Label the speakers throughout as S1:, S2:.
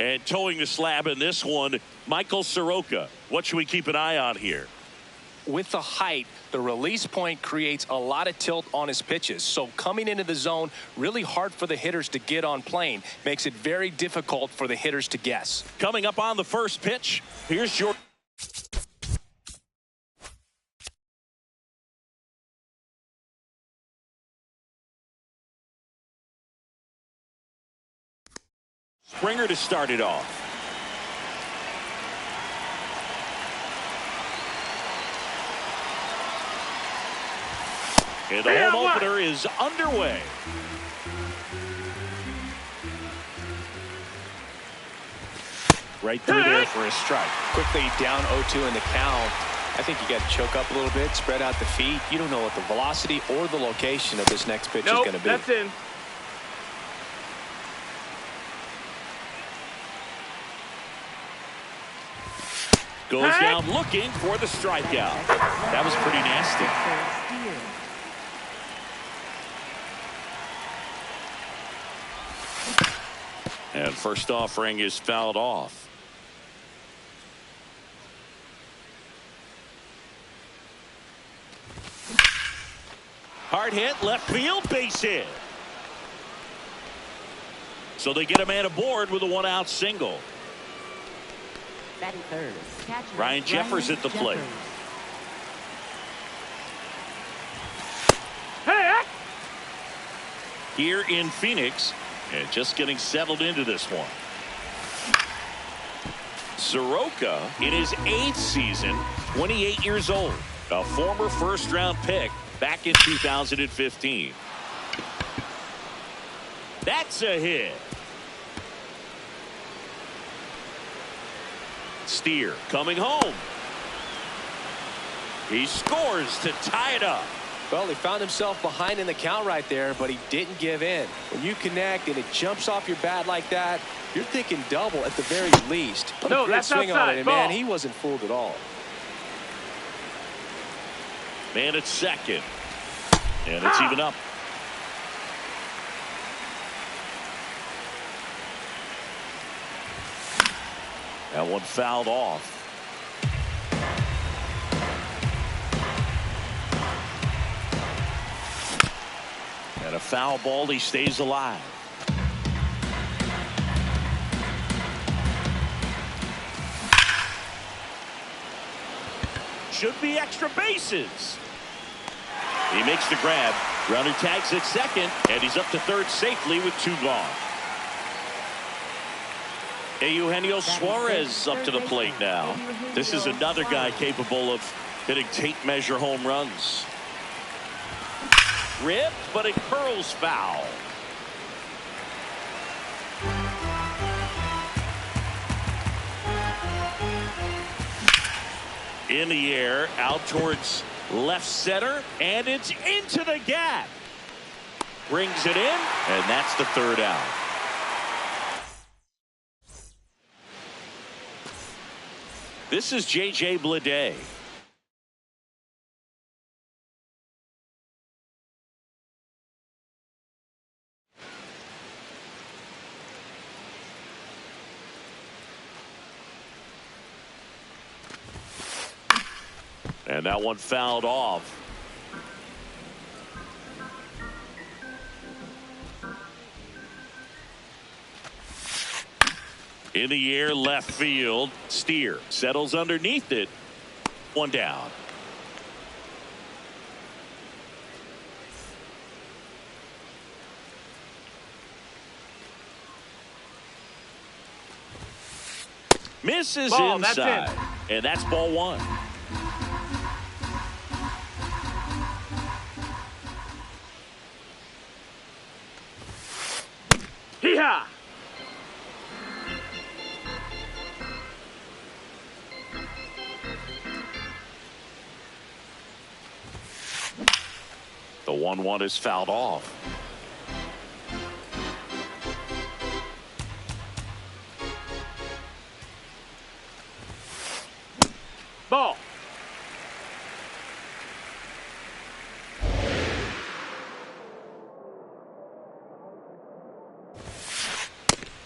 S1: And towing the slab in this one, Michael Soroka. What should we keep an eye on here?
S2: With the height, the release point creates a lot of tilt on his pitches. So coming into the zone, really hard for the hitters to get on plane. Makes it very difficult for the hitters to guess.
S1: Coming up on the first pitch, here's your... Springer to start it off. And the home opener is underway. Right through there for a strike.
S2: Quickly down 0-2 in the count. I think you got to choke up a little bit, spread out the feet. You don't know what the velocity or the location of this next pitch is going to be.
S3: That's in.
S1: Goes down looking for the strikeout. That was pretty nasty. And first offering is fouled off. Hard hit, left field, base hit. So they get a man aboard with a one-out single. Ryan Jeffers at the plate. Here in Phoenix, and just getting settled into this one. Soroka in his 8th season, 28 years old, a former first-round pick back in 2015. That's a hit. Steer coming home. He scores to tie it up.
S2: Well, he found himself behind in the count right there, but he didn't give in. When you connect and it jumps off your bat like that, you're thinking double at the very least.
S3: No, that's
S2: swing
S3: outside.
S2: on it, and man, he wasn't fooled at all.
S1: Man at second. And it's even up. That one fouled off. And a foul ball, he stays alive. Should be extra bases. He makes the grab. Runner tags at second, and he's up to third safely with 2 gone. Eugenio Suarez up to the plate now. This is another guy capable of hitting tape measure home runs. Ripped, but it curls foul. In the air, out towards left center, and it's into the gap. Brings it in, and that's the 3rd out. This is J.J. Bleday. And that one fouled off. In the air, left field. Steer settles underneath it. 1 down. Misses
S3: ball,
S1: inside. And that's ball 1.
S3: Hee-haw!
S1: The 1-1 is fouled off.
S3: Ball.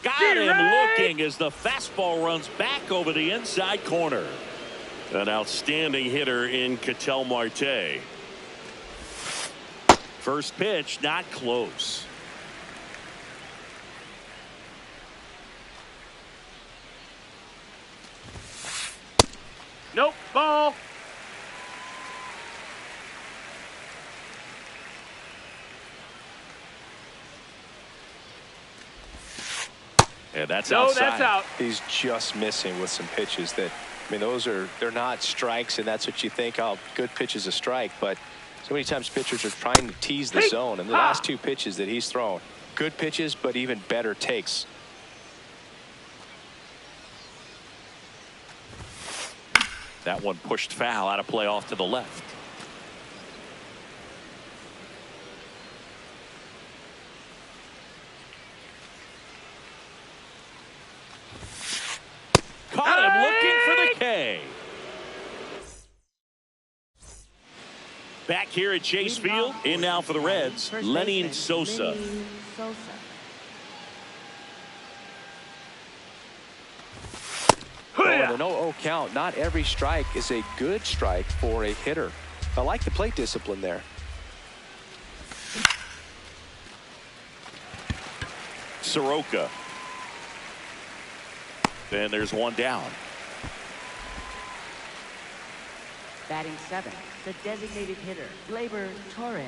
S1: Got him looking swing as the fastball runs back over the inside corner. An outstanding hitter in Ketel Marte. First pitch, not close.
S3: Nope, ball.
S1: And that's
S3: no,
S1: outside.
S3: that's out.
S2: He's just missing with some pitches that, I mean, they're not strikes, and that's what you think, oh, good pitch is a strike. But so many times pitchers are trying to tease the zone. And the last two pitches that he's thrown, good pitches, but even better takes.
S1: That one pushed foul, out of play off to the left. Caught him looking for the K. Back here at Chase Field, in now for the Reds, Lenny Sosa.
S2: In the 0-0 count, not every strike is a good strike for a hitter. I like the plate discipline there.
S1: Soroka. And there's one down.
S4: Batting 7, the designated hitter, Gleyber Torres.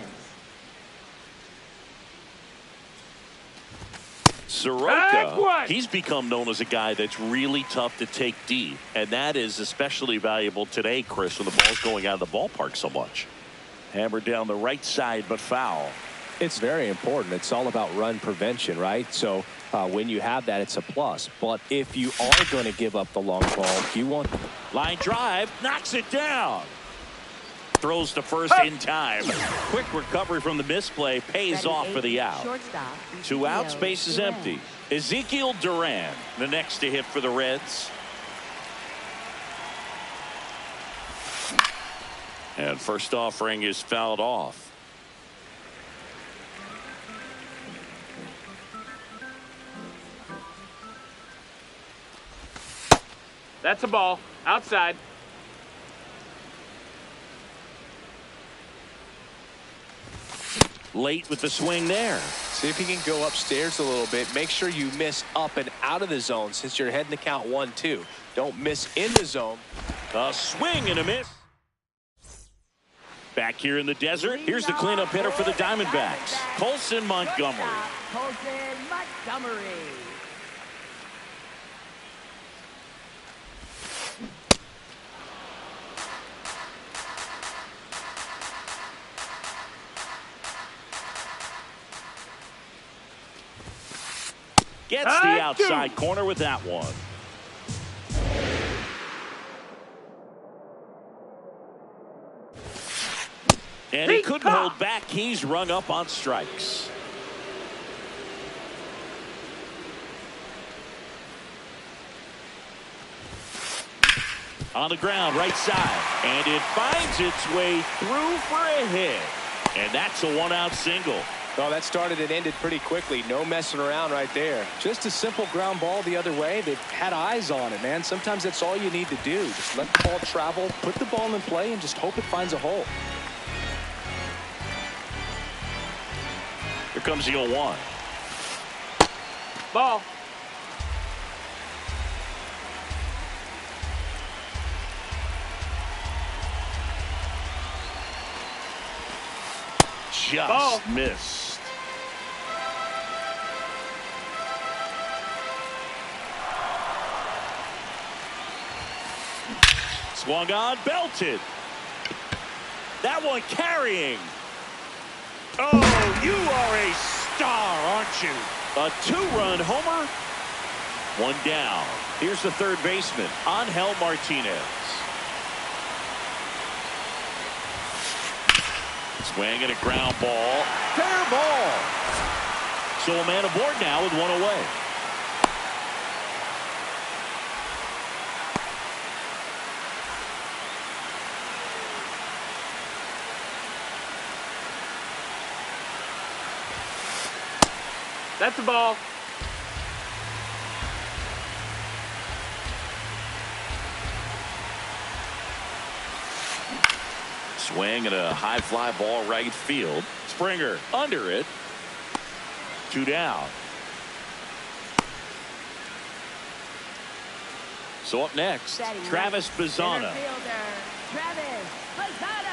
S1: Soroka, he's become known as a guy that's really tough to take deep, and that is especially valuable today, Chris, when the ball's going out of the ballpark so much. Hammered down the right side, but foul.
S2: It's very important. It's all about run prevention, right? So when you have that, it's a plus. But if you are going to give up the long ball, you want
S1: line drive, knocks it down. Throws to first in time. Quick recovery from the misplay, pays off for the out. 2 outs, base is empty. Ezekiel Duran, the next to hit for the Reds. And first offering is fouled off.
S3: That's a ball. Outside.
S1: Late with the swing there.
S2: See if you can go upstairs a little bit. Make sure you miss up and out of the zone since you're heading to count 1-2. Don't miss in the zone.
S1: A swing and a miss. Back here in the desert, here's the cleanup hitter for the Diamondbacks, Colson Montgomery.
S4: Colson Montgomery.
S1: Gets the outside corner with that one. And he couldn't hold back. He's rung up on strikes. On the ground, right side. And it finds its way through for a hit. And that's a one-out single.
S2: Oh, that started and ended pretty quickly. No messing around right there. Just a simple ground ball the other way. They've had eyes on it, man. Sometimes that's all you need to do. Just let the ball travel, put the ball in play, and just hope it finds a hole.
S1: Here comes the 0-1.
S3: Ball.
S1: Just missed. Swung on, belted. That one carrying. Oh, you are a star, aren't you? A 2-run homer. One down. Here's the third baseman, Angel Martinez. Swing and a ground ball. Fair ball. So a man aboard now with one away.
S3: That's a ball.
S1: Swing and a high fly ball right field. Springer under it. 2 down. So up next, Travis Bazzana.
S4: Travis Bazzana.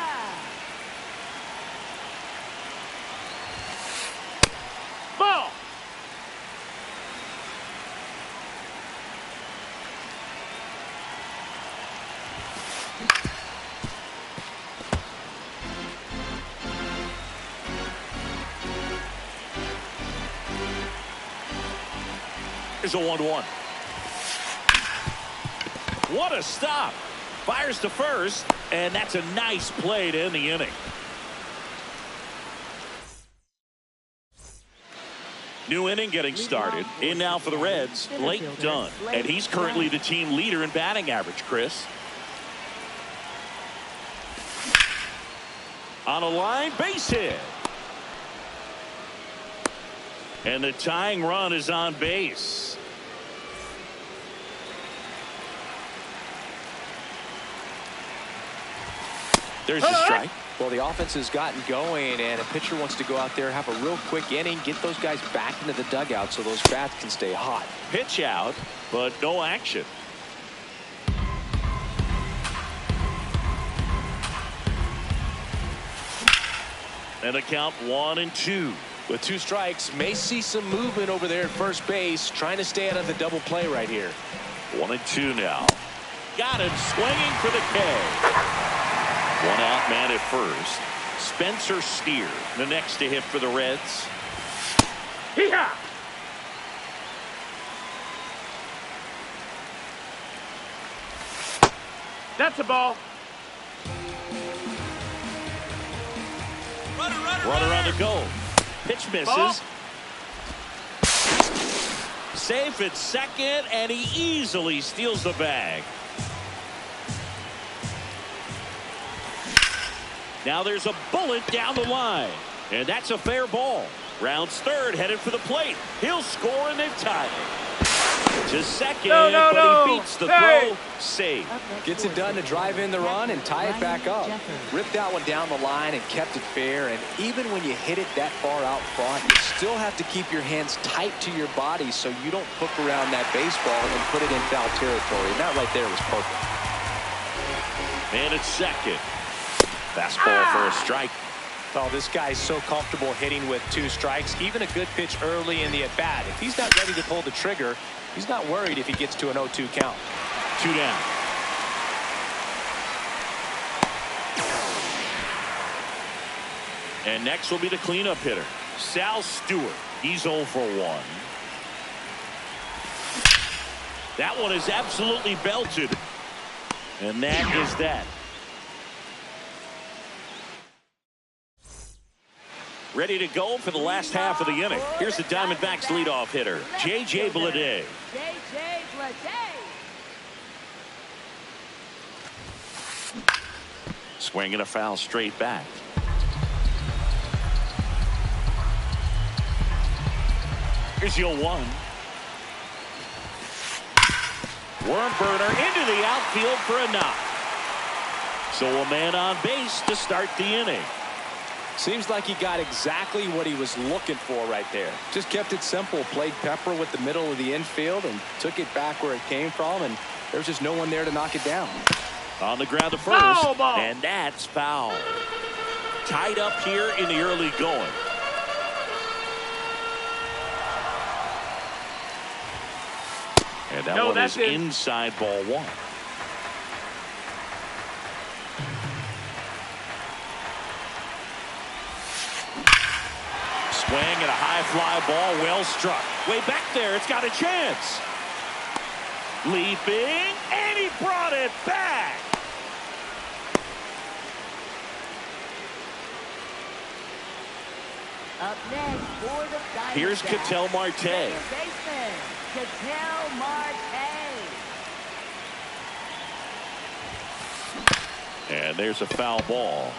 S3: Ball.
S1: Here's a 1-1. What a stop. Fires to first, and that's a nice play to end the inning. New inning getting started. In now for the Reds, Blake Dunn. And he's currently the team leader in batting average, Chris. On a line, base hit. And the tying run is on base. There's a strike.
S2: Well, the offense has gotten going, and a pitcher wants to go out there, have a real quick inning, get those guys back into the dugout so those bats can stay hot.
S1: Pitch out, but no action. And a count 1-2.
S2: With 2 strikes, may see some movement over there at first base, trying to stay out of the double play right here.
S1: 1-2 now. Got him swinging for the K. 1 out man at first. Spencer Steer, the next to hit for the Reds.
S3: Hee-haw! That's a ball.
S1: Runner on the go. Pitch misses.
S3: Ball.
S1: Safe at second, and he easily steals the bag. Now there's a bullet down the line, and that's a fair ball. Rounds third, headed for the plate. He'll score, and they've tied it. To second, but he beats the throw. Safe.
S2: Gets it done to drive in the run and tie it back up. Ripped that one down the line and kept it fair. And even when you hit it that far out front, you still have to keep your hands tight to your body so you don't hook around that baseball and put it in foul territory. And that right there was perfect.
S1: And it's second. Fastball for a strike.
S2: Oh, this guy's so comfortable hitting with 2 strikes. Even a good pitch early in the at-bat. If he's not ready to pull the trigger, he's not worried if he gets to an 0-2 count.
S1: 2 down. And next will be the cleanup hitter, Sal Stewart. He's 0 for 1. That one is absolutely belted. And that is that. Ready to go for the last half of the inning. Here's the Diamondbacks leadoff hitter, J.J. Bleday.
S4: J.J. Bleday.
S1: Swinging a foul straight back. Here's your 1. Worm burner into the outfield for a knock. So a man on base to start the inning.
S2: Seems like he got exactly what he was looking for right there. Just kept it simple, played pepper with the middle of the infield and took it back where it came from, and there's just no one there to knock it down.
S1: On the ground to first, and that's foul. Tied up here in the early going. And that one is inside ball 1. Swing and a high fly ball, well struck. Way back there, it's got a chance. Leaping, and he brought it back.
S4: Up next for the Diamondbacks.
S1: Here's Ketel Marte.
S4: Baseman, Ketel Marte.
S1: And there's a foul ball.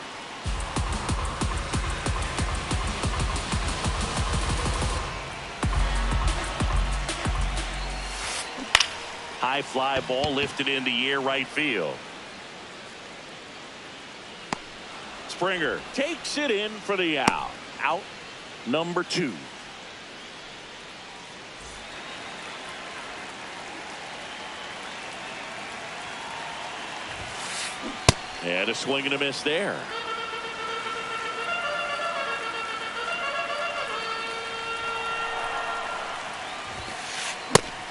S1: High fly ball lifted into the air right field. Springer takes it in for the out. Out number 2. And a swing and a miss there.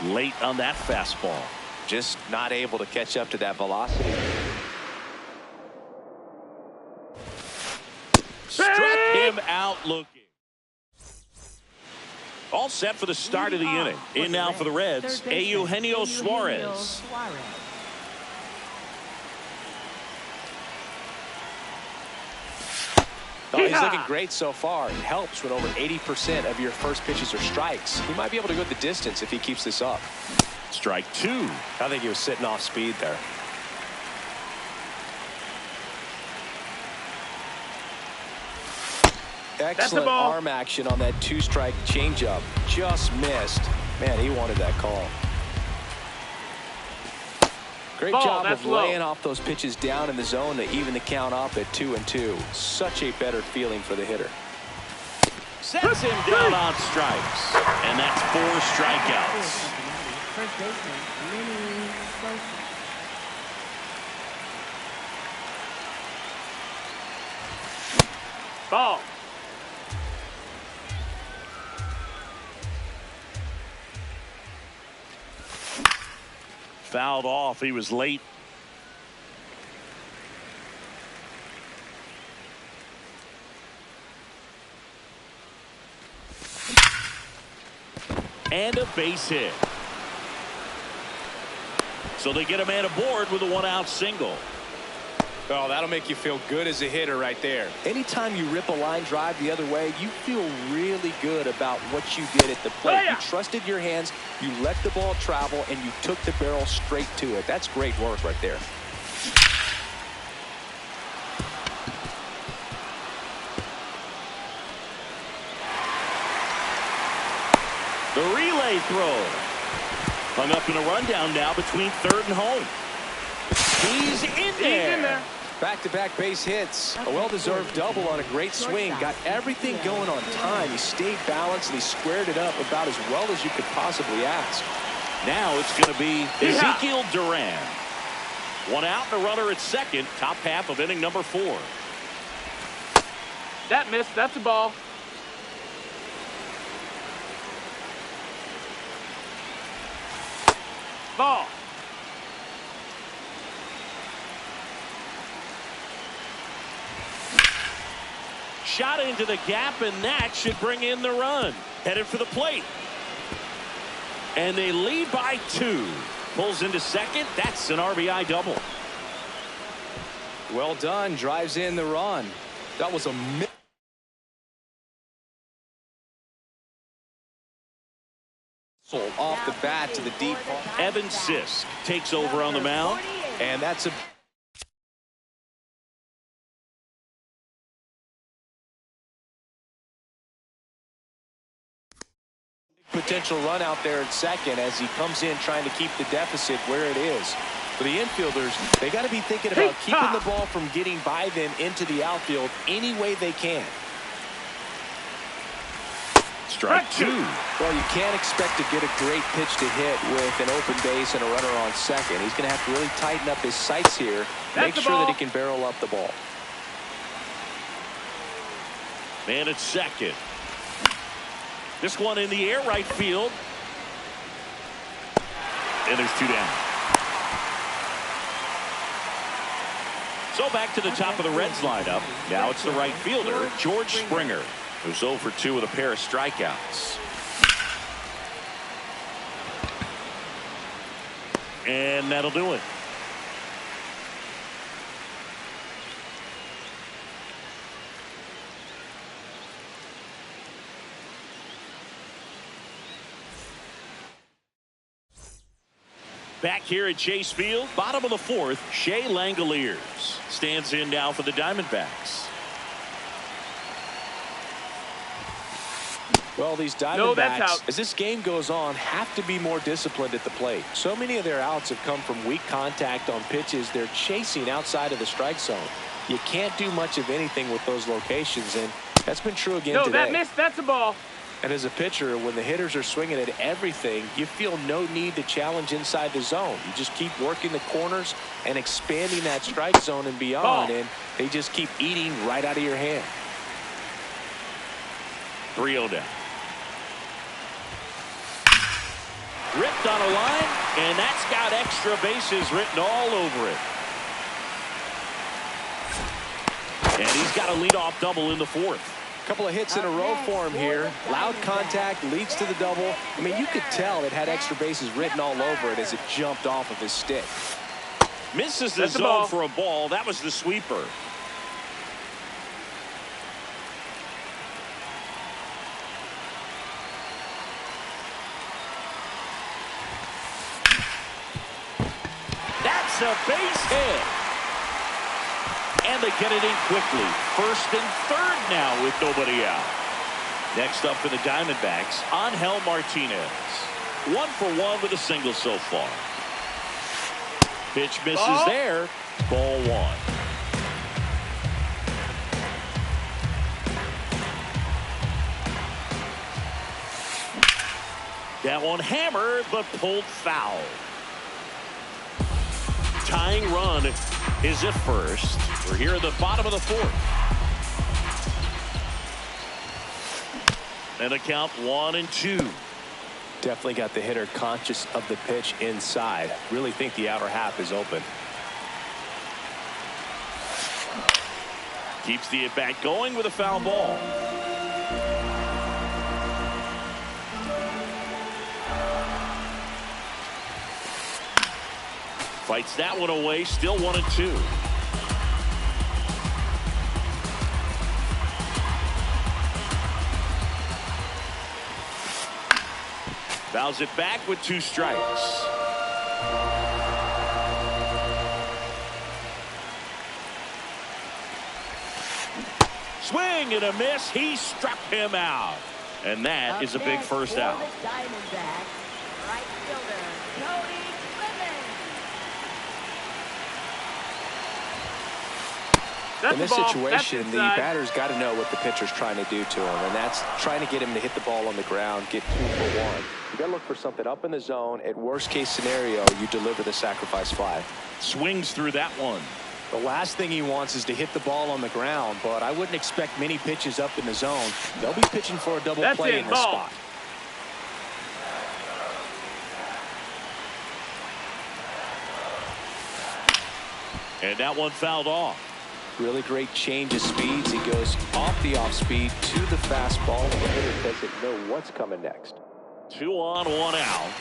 S1: Late on that fastball.
S2: Just not able to catch up to that velocity.
S1: Struck him out looking. All set for the start of the inning. In now for the Reds, Eugenio Suarez.
S2: Oh, he's looking great so far. It helps when over 80% of your first pitches are strikes. He might be able to go the distance if he keeps this up.
S1: Strike 2.
S2: I think he was sitting off speed there. Excellent arm action on that 2-strike changeup. Just missed. Man, he wanted that call. Great job of laying off those pitches down in the zone to even the count up at 2-2. Such a better feeling for the hitter.
S1: Sets him down on strikes. And that's 4 strikeouts.
S4: First baseman, Minnie Sosa.
S3: Ball.
S1: Fouled off. He was late. And a base hit. So they get a man aboard with a 1-out single.
S2: Oh, that'll make you feel good as a hitter right there. Anytime you rip a line drive the other way, you feel really good about what you did at the plate. You trusted your hands, you let the ball travel, and you took the barrel straight to it. That's great work right there.
S1: The relay throw. Hung up in a rundown now between third and home. He's in there.
S2: Back-to-back base hits. A well-deserved double on a great swing. Got everything going on time. He stayed balanced and he squared it up about as well as you could possibly ask.
S1: Now it's going to be Ezekiel Duran. 1 out and a runner at second. Top half of inning number 4.
S3: That missed. That's a ball. Ball.
S1: Shot into the gap, and that should bring in the run. Headed for the plate. And they lead by 2. Pulls into second. That's an RBI double.
S2: Well done. Drives in the run. That was a off the bat to the deep.
S1: Evan Sisk takes over on the mound.
S2: And that's a potential run out there at second as he comes in trying to keep the deficit where it is. For the infielders, they got to be thinking about keeping the ball from getting by them into the outfield any way they can.
S1: Strike 2.
S2: Well, you can't expect to get a great pitch to hit with an open base and a runner on second. He's going to have to really tighten up his sights here, make sure that he can barrel up the ball.
S1: Man at second. This one in the air, right field. And there's 2 down. So back to the top of the Reds lineup. Now it's the right fielder, George Springer, who's 0 for 2 with a pair of strikeouts. And that'll do it. Back here at Chase Field, bottom of the 4th, Shea Langoliers stands in now for the Diamondbacks.
S2: Well, these
S3: No, that's
S2: Diamondbacks,
S3: out.
S2: as this game goes on, have to be more disciplined at the plate. So many of their outs have come from weak contact on pitches they're chasing outside of the strike zone. You can't do much of anything with those locations, and that's been true again
S3: No,
S2: today.
S3: that missed. That's a ball.
S2: And as a pitcher, when the hitters are swinging at everything, you feel no need to challenge inside the zone. You just keep working the corners and expanding that strike zone and beyond, and they just keep eating right out of your hand.
S1: 3-0 down. Ripped on a line, and that's got extra bases written all over it. And he's got a leadoff double in the fourth.
S2: Couple of hits in a row for him here. Loud contact leads to the double. I mean, you could tell it had extra bases written all over it as it jumped off of his stick.
S1: Misses the
S3: That's a
S1: zone
S3: ball.
S1: for a ball. That was the sweeper. That's a base hit. And they get it in quickly. First and third now with nobody out. Next up for the Diamondbacks, Angel Martinez. 1 for 1 with a single so far. Pitch misses there. Ball 1. That one hammered but pulled foul. Tying run is at first. We're here at the bottom of the fourth. And a count 1-2.
S2: Definitely got the hitter conscious of the pitch inside. Really think the outer half is open.
S1: Keeps the at-bat going with a foul ball. Fights that one away. Still 1-2. Fouls it back with 2 strikes. Swing and a miss. He struck him out. And that is a big first out.
S2: In this situation, the batter's got to know what the pitcher's trying to do to him, and that's trying to get him to hit the ball on the ground, get 2 for 1. You got to look for something up in the zone. At worst case scenario, you deliver the sacrifice fly.
S1: Swings through that one.
S2: The last thing he wants is to hit the ball on the ground, but I wouldn't expect many pitches up in the zone. They'll be pitching for a double play in this spot.
S1: And that one fouled off.
S2: Really great change of speeds. He goes off the off speed to the fastball, and the hitter doesn't know what's coming next.
S1: 2 on, 1 out.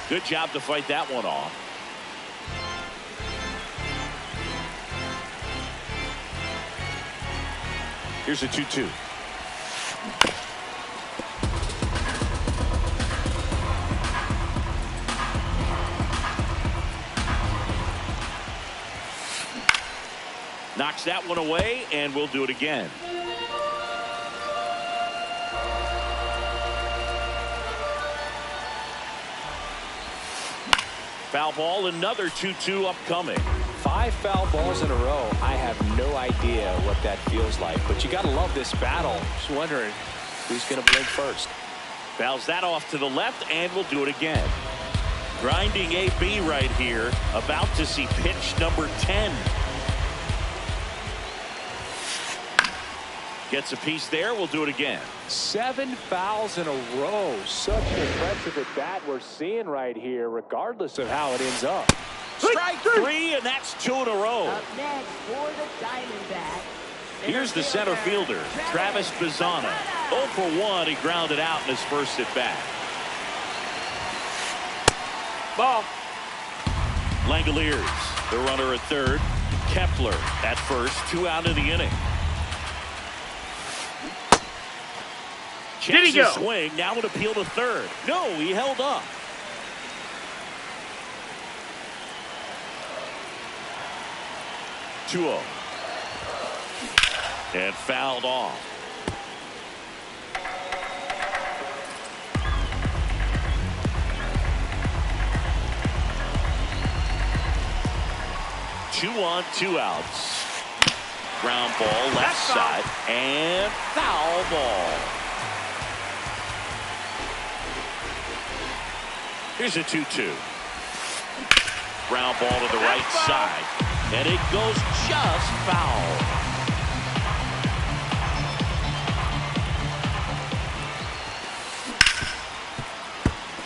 S1: Good job to fight that one off. Here's a 2-2. Knocks that one away, and we'll do it again. Foul ball, another 2-2 upcoming.
S2: 5 foul balls in a row. I have no idea what that feels like, but you got to love this battle. Just wondering who's going to blink first.
S1: Fouls that off to the left, and we'll do it again. Grinding AB right here, about to see pitch number 10. Gets a piece there. We'll do it again.
S2: 7 fouls in a row. Such an impressive at bat we're seeing right here, regardless of how it ends up.
S1: Strike 3, and that's 2 in a row.
S4: Up next for the Diamondbacks.
S1: Here's the center fielder, Travis Bazzana. 0 for 1. He grounded out in his first at bat.
S3: Ball.
S1: Langoliers, the runner at third. Kepler at first. 2 out of the inning.
S3: Did he go?
S1: Swing. Now an appeal to third. No, he held up. Two-0. And fouled off. 2 on, 2 outs. Ground ball left side and foul ball. Here's a 2-2. Ground ball to the right side, and it goes just foul.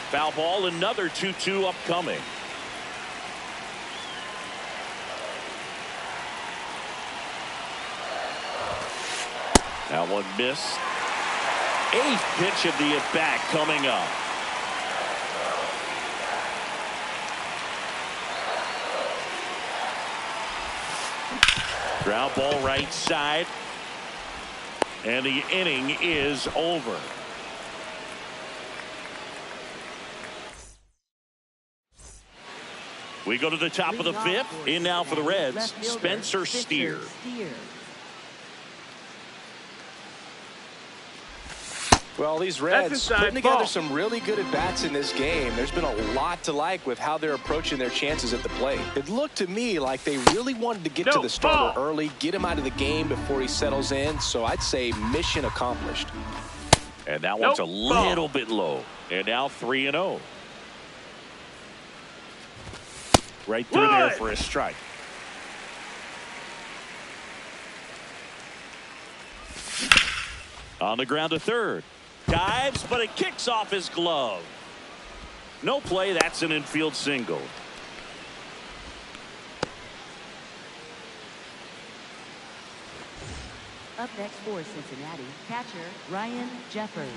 S1: Foul ball, another 2-2 upcoming. That one missed. 8th pitch of the at-bat coming up. Ground ball right side. And the inning is over. We go to the top of the 5th. In now for the Reds, Spencer Steer.
S2: Well, these Reds putting together some really good at-bats in this game. There's been a lot to like with how they're approaching their chances at the plate. It looked to me like they really wanted to get to the starter early, get him out of the game before he settles in. So I'd say mission accomplished.
S1: And that one's a little bit low. And now 3-0. Right through there for a strike. On the ground to third. Dives, but it kicks off his glove. No play. That's an infield single.
S4: Up next for Cincinnati, catcher Ryan Jeffers.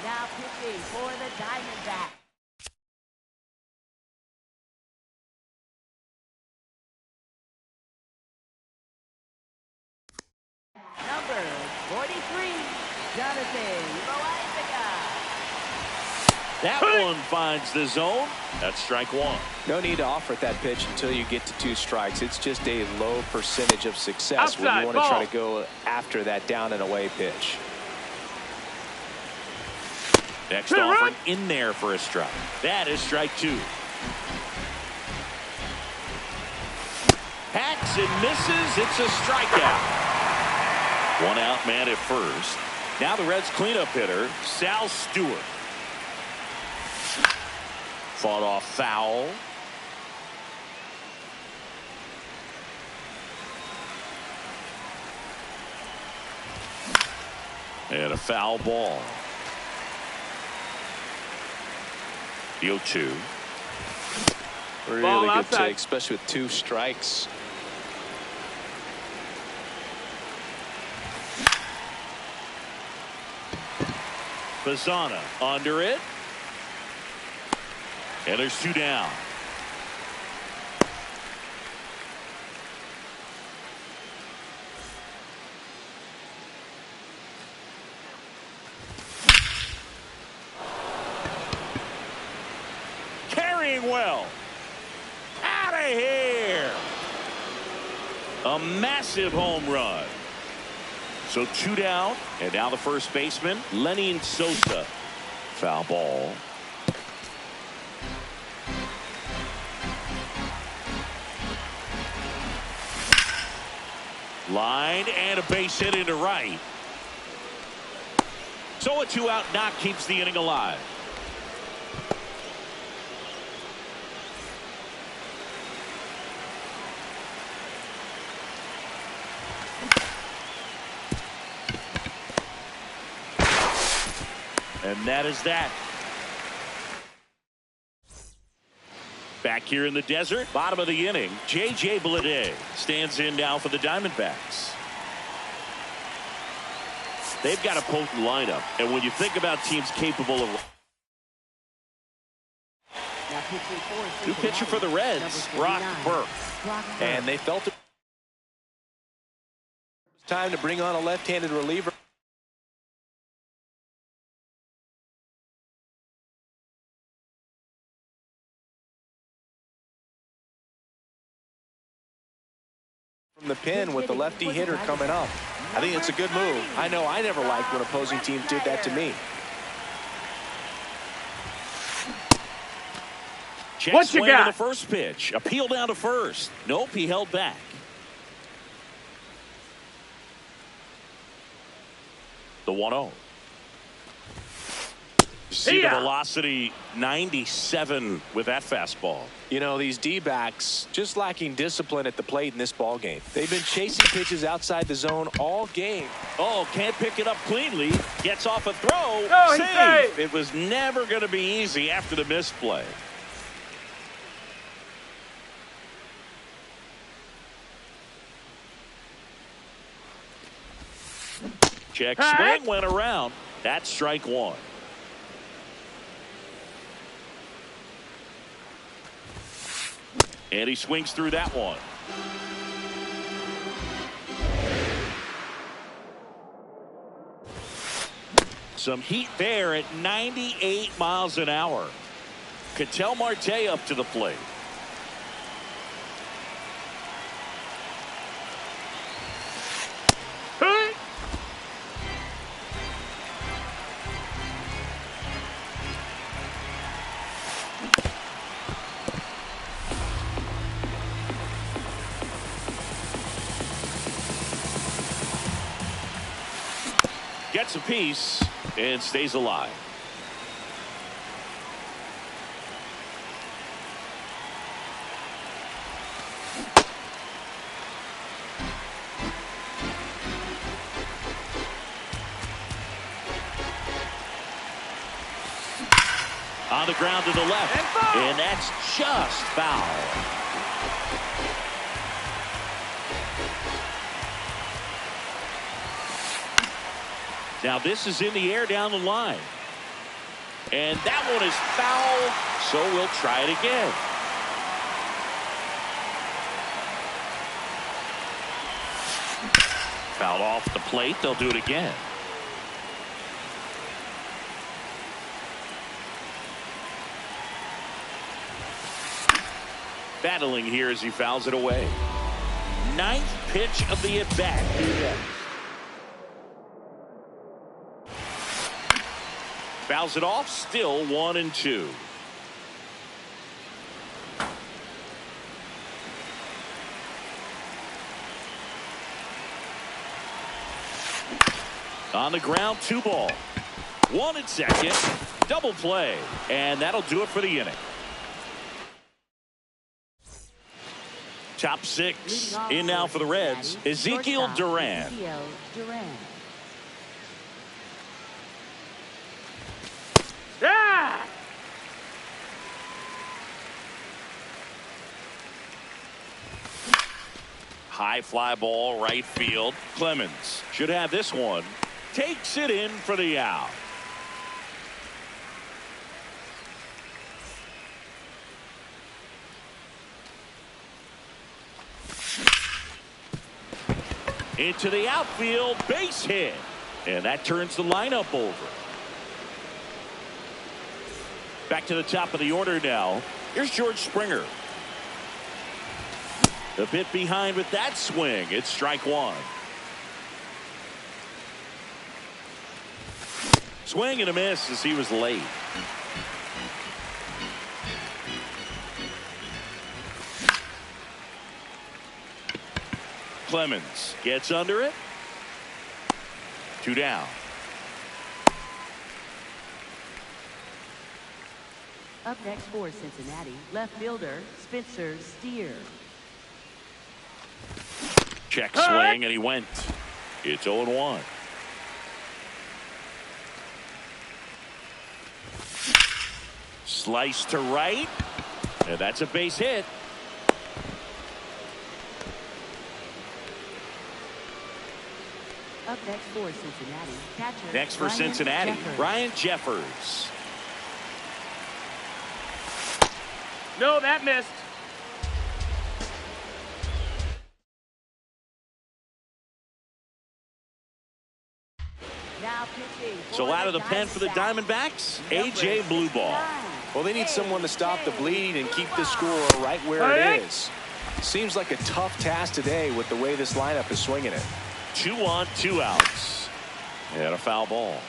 S4: Now pitching for the Diamondbacks. Number 43, Jonathan Loaizaga.
S1: That one finds the zone. That's strike 1.
S2: No need to offer at that pitch until you get to 2 strikes. It's just a low percentage of success when you want to try to go after that down and away pitch.
S1: Next offering in there for a strike. That is strike 2. Hacks and misses. It's a strikeout. 1 out man at first. Now the Reds cleanup hitter, Sal Stewart. Fought off foul. And a foul ball. The 0-2.
S2: Really good take, especially with 2 strikes.
S1: Bazana under it. And there's 2 down. Carrying well. Out of here. A massive home run. So 2 down, and now the first baseman, Lenny Sosa. Foul ball. Line and a base hit into right. So a 2-out knock keeps the inning alive. And that is that. Back here in the desert, bottom of the inning, J.J. Bleday stands in now for the Diamondbacks. They've got a potent lineup, and when you think about teams capable of... New pitcher for the Reds, Brock Burke.
S2: And they felt it was time to bring on a left-handed reliever. from the pin with the lefty hitter coming up. I think it's a good move. I know I never liked when opposing teams did that to me.
S1: Check
S3: What you
S1: swing
S3: got?
S1: to the first pitch. Appeal down to first. Nope, he held back. The 1-0. See the velocity 97 with that fastball.
S2: You know, these D-backs just lacking discipline at the plate in this ball game. They've been chasing pitches outside the zone all game.
S1: Oh, can't pick it up cleanly. Gets off a throw.
S3: No, he's
S1: Save.
S3: safe.
S1: It was never going to be easy after the misplay. Check swing went around. That's strike one. And he swings through that one. Some heat there at 98 miles an hour. Ketel Marte up to the plate. Gets a piece and stays alive. On the ground to the left, and that's just foul. Now this is in the air down the line. And that one is foul, so we'll try it again. Foul off the plate. They'll do it again. Battling here as he fouls it away. Ninth pitch of the at-bat. Fouls it off, still 1-2. On the ground, 2 ball. 1 at second, double play, and that'll do it for the inning. Top 6 in now for the Reds. Ezekiel Duran.
S3: Yeah!
S1: High fly ball, right field. Clemens should have this one. Takes it in for the out. Into the outfield, base hit. And that turns the lineup over. Back to the top of the order now. Here's George Springer. A bit behind with that swing. It's strike 1. Swing and a miss as he was late. Clemens gets under it. 2 down.
S4: Up next for Cincinnati, left fielder Spencer Steer.
S1: Check swing, and he went. It's 0-1. Slice to right, and that's a base hit.
S4: Up next for Cincinnati, catcher.
S1: Next for
S4: Ryan
S1: Cincinnati,
S4: Jeffers.
S1: Ryan Jeffers.
S3: No, that missed.
S4: Now pitching
S1: So out of the pen for the Diamondbacks, A.J. Blueball.
S2: Well, they need someone to stop the bleed and keep the score right where it is. Seems like a tough task today with the way this lineup is swinging it.
S1: 2 on, 2 outs. And a foul ball.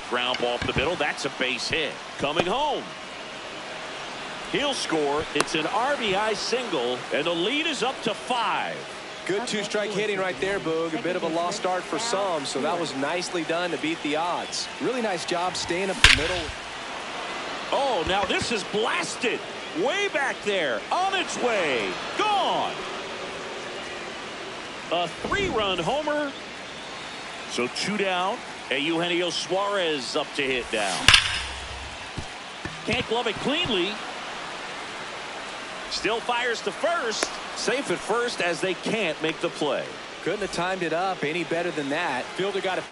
S1: Ground ball up the middle. That's a base hit. Coming home. He'll score. It's an RBI single, and the lead is up to 5.
S2: Good two-strike hitting right there, Boog. A bit of a lost start for some, so that was nicely done to beat the odds. Really nice job staying up the middle.
S1: Oh, now this is blasted. Way back there. On its way. Gone. A 3-run homer. So 2 down. And Eugenio Suarez up to hit now. Can't glove it cleanly. Still fires to first. Safe at first as they can't make the play.
S2: Couldn't have timed it up any better than that. Fielder got a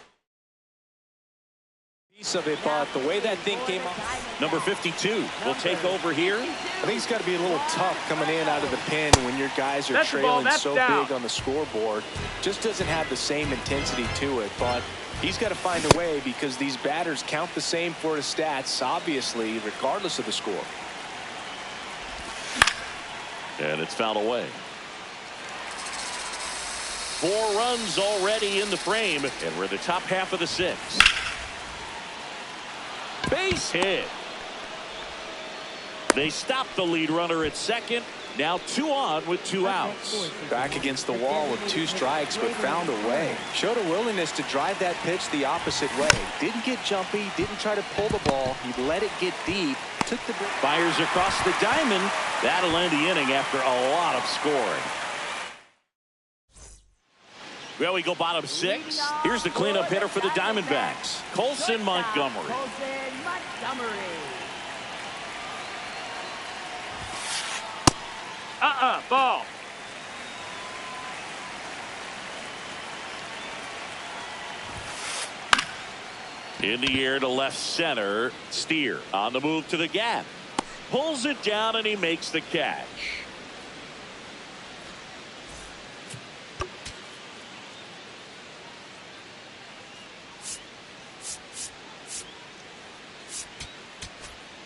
S2: piece of it, but the way that thing came up.
S1: Number 52 will take over here.
S2: I think it's got to be a little tough coming in out of the pen when your guys are
S3: That's the ball,
S2: trailing
S3: that's
S2: so
S3: down.
S2: big on the scoreboard. Just doesn't have the same intensity to it, but he's got to find a way because these batters count the same for his stats, obviously, regardless of the score.
S1: And it's fouled away. 4 runs already in the frame, and we're in the top half of the 6th. Base hit. They stopped the lead runner at second. Now 2 on with 2 outs.
S2: Back against the wall with 2 strikes, but found a way. Showed a willingness to drive that pitch the opposite way. Didn't get jumpy, didn't try to pull the ball. He let it get deep. Took the
S1: Fires across the diamond. That'll end the inning after a lot of scoring. Well, we go bottom 6. Here's the cleanup hitter for the Diamondbacks, Colson Montgomery.
S3: Ball.
S1: In the air to left center. Steer on the move to the gap. Pulls it down and he makes the catch.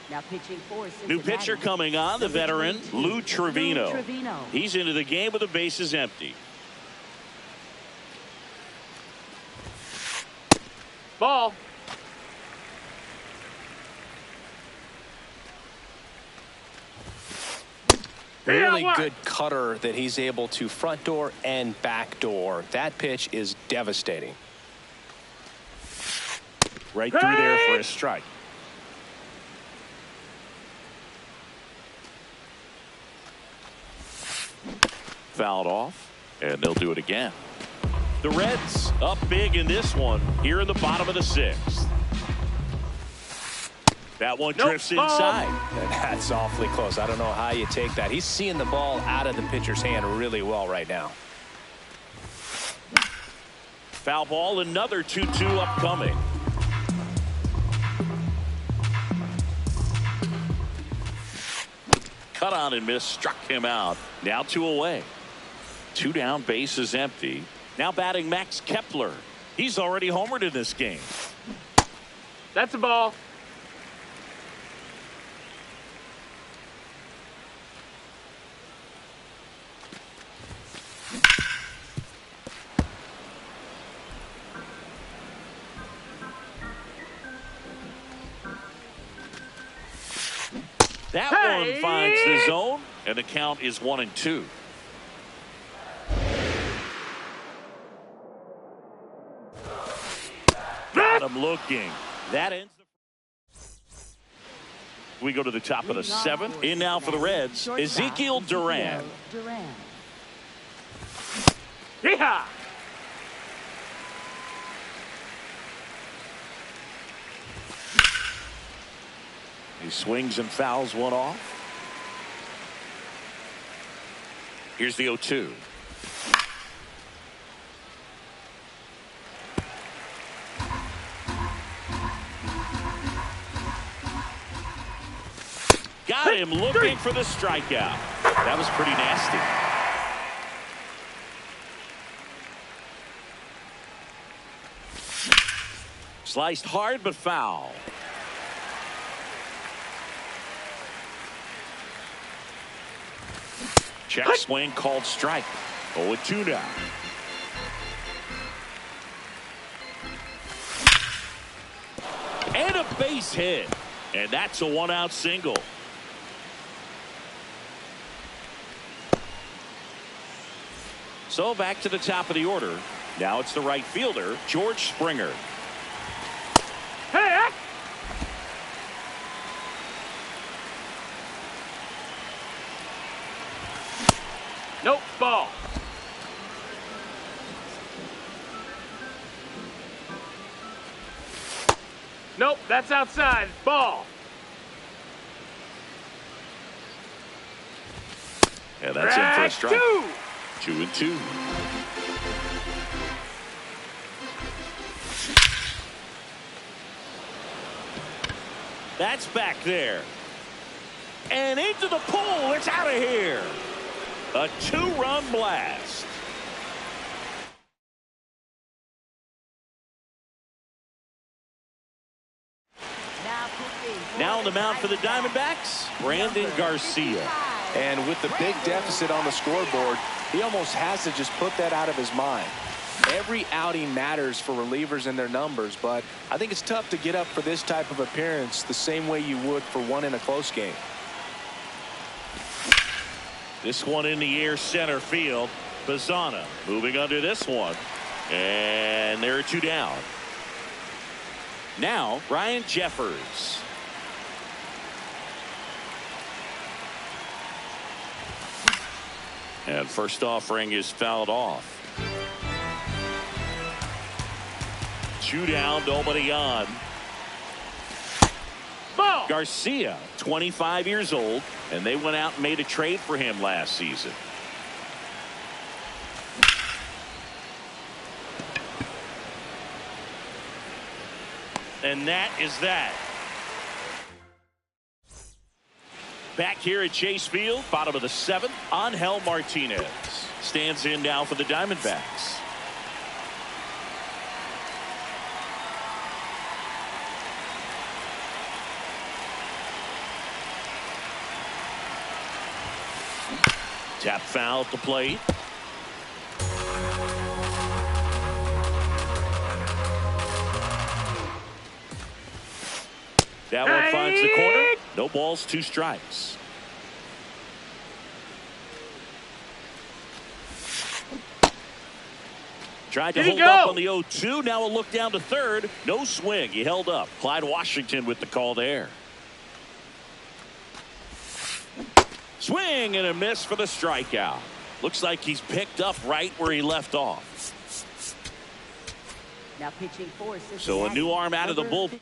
S4: Now pitching for
S1: New
S4: Cincinnati.
S1: pitcher coming on, the veteran Lou Trevino. He's into the game with the bases empty.
S3: Ball.
S2: really good cutter that he's able to front door and back door. That pitch is devastating.
S1: Right through there for a strike. Fouled off, and they'll do it again. The Reds up big in this one here in the bottom of the 6th. That one drifts inside.
S2: And that's awfully close. I don't know how you take that. He's seeing the ball out of the pitcher's hand really well right now.
S1: Foul ball, another 2-2 upcoming. Cut on and miss, struck him out. Now 2 away. 2 down, base is empty. Now batting Max Kepler. He's already homered in this game.
S3: That's a ball.
S1: That one finds the zone, and the count is 1-2. Got him looking. That ends the. We go to the top of the 7th. In now for the Reds, Ezekiel Duran.
S3: Yeehaw!
S1: He swings and fouls one off. Here's the 0-2. Got him looking for the strikeout. That was pretty nasty. Sliced hard but foul. Check swing called strike. 0-2 now. And a base hit. And that's a 1-out single. So back to the top of the order. Now it's the right fielder, George Springer.
S3: Hey! Nope, ball. Nope, that's outside. Ball.
S1: And that's in for a strike. 2-2. That's back there. And into the pool. It's out of here. A 2-run blast. Now on the mound for the Diamondbacks, Brandon Garcia.
S2: And with the big deficit on the scoreboard, he almost has to just put that out of his mind. Every outing matters for relievers and their numbers, but I think it's tough to get up for this type of appearance the same way you would for one in a close game.
S1: This one in the air center field. Bazzana moving under this one. And there are 2 down. Now Ryan Jeffers. And first offering is fouled off. 2 down, nobody on.
S3: Ball.
S1: Garcia, 25 years old, and they went out and made a trade for him last season. And that is that. Back here at Chase Field, bottom of the 7th, Angel Martinez stands in now for the Diamondbacks. Tap foul at the plate. That one finds the corner. No balls, 2 strikes. Tried to hold up on the 0-2. Now a look down to third. No swing. He held up. Clyde Washington with the call there. Swing and a miss for the strikeout. Looks like he's picked up right where he left off.
S4: Now pitching for Cincinnati.
S1: So a new arm out of the bullpen.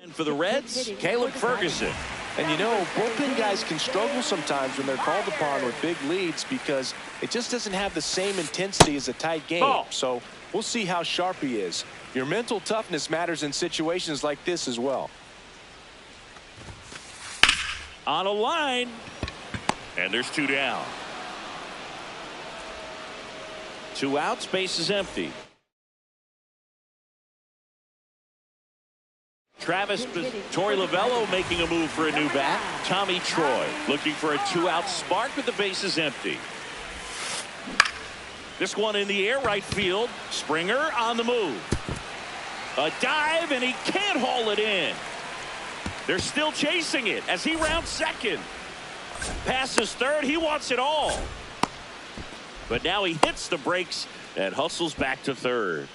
S1: And for the Reds, Caleb Ferguson.
S2: And you know, bullpen guys can struggle sometimes when they're called upon with big leads because it just doesn't have the same intensity as a tight game. So we'll see how sharp he is. Your mental toughness matters in situations like this as well.
S1: On a line. And there's 2 down. 2 outs, base is empty. Travis Torey Lovello making a move for a new bat. Tommy Troy looking for a 2-out spark with the bases empty. This one in the air, right field. Springer on the move. A dive, and he can't haul it in. They're still chasing it as he rounds second. Passes third. He wants it all. But now he hits the brakes and hustles back to third.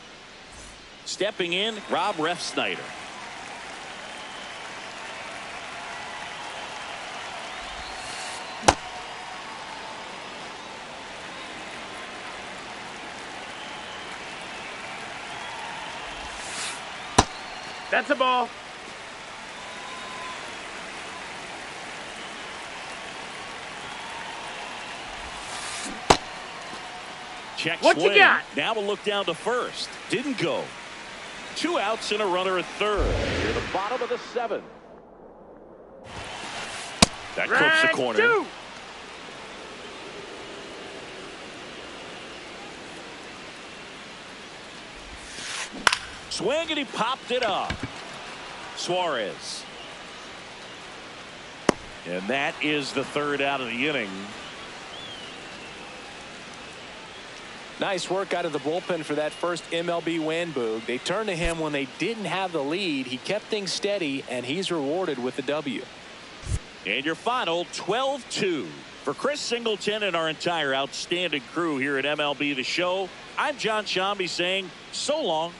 S1: Stepping in, Rob Refsnyder.
S3: That's a ball.
S1: Check
S3: what
S1: swing.
S3: You got?
S1: Now a look down to first. Didn't go. 2 outs and a runner at third. Near the bottom of the 7th. That clips the corner. 2. Swing, and he popped it up. Suarez. And that is the third out of the inning.
S2: Nice work out of the bullpen for that first MLB win, Boog. They turned to him when they didn't have the lead. He kept things steady, and he's rewarded with the W.
S1: And your final 12-2. For Chris Singleton and our entire outstanding crew here at MLB The Show, I'm John Shambi saying so long